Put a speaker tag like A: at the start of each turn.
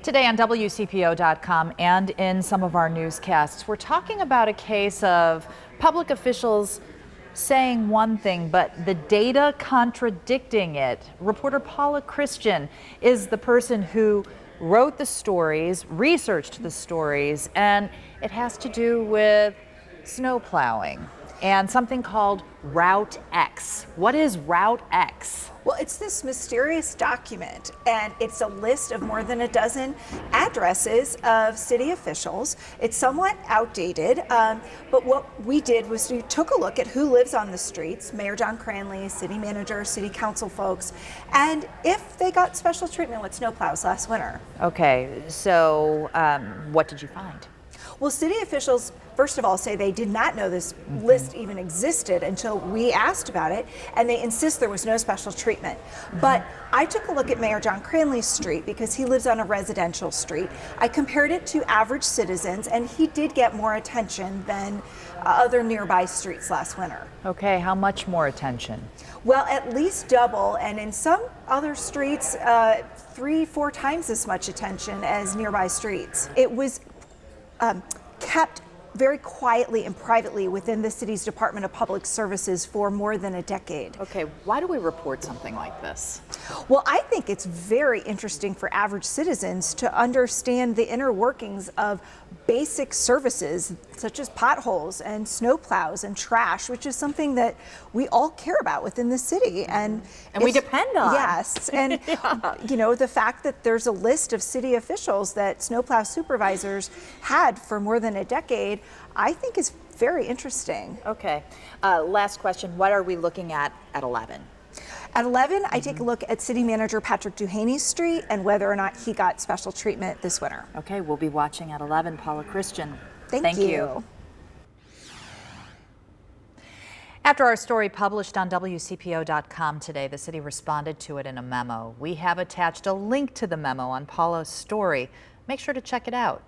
A: Today on WCPO.com and in some of our newscasts, we're talking about a case of public officials saying one thing, but the data contradicting it. Reporter Paula Christian is the person who wrote the stories, researched the stories, and it has to do with snow plowing and something called Route X. What is Route X?
B: Well, it's this mysterious document, and it's a list of more than a dozen addresses of city officials. It's somewhat outdated, but what we did was we took a look at who lives on the streets, Mayor John Cranley, city manager, city council folks, and if they got special treatment with snowplows last winter.
A: Okay, so what did you find?
B: Well, city officials, first of all, say they did not know this list even existed until we asked about it, and they insist there was no special treatment. But I took a look at Mayor John Cranley's street because he lives on a residential street. I compared it to average citizens, and he did get more attention than other nearby streets last winter.
A: Okay, how much more attention?
B: Well, at least double, and in some other streets, 3-4 times as much attention as nearby streets. It was kept very quietly and privately within the city's Department of Public Services for more than a decade.
A: Okay, why do we report something like this?
B: Well, I think it's very interesting for average citizens to understand the inner workings of basic services such as potholes and snowplows and trash, which is something that we all care about within the city. And
A: we depend on.
B: Yes, and you know, the fact that there's a list of city officials that snowplow supervisors had for more than a decade, I think is very interesting.
A: Okay, last question, what are we looking at 11?
B: At 11, I take a look at City Manager Patrick Duhaney's street and whether or not he got special treatment this winter.
A: Okay, we'll be watching at 11. Paula Christian,
B: thank you.
A: After our story published on WCPO.com today, the city responded to it in a memo. We have attached a link to the memo on Paula's story. Make sure to check it out.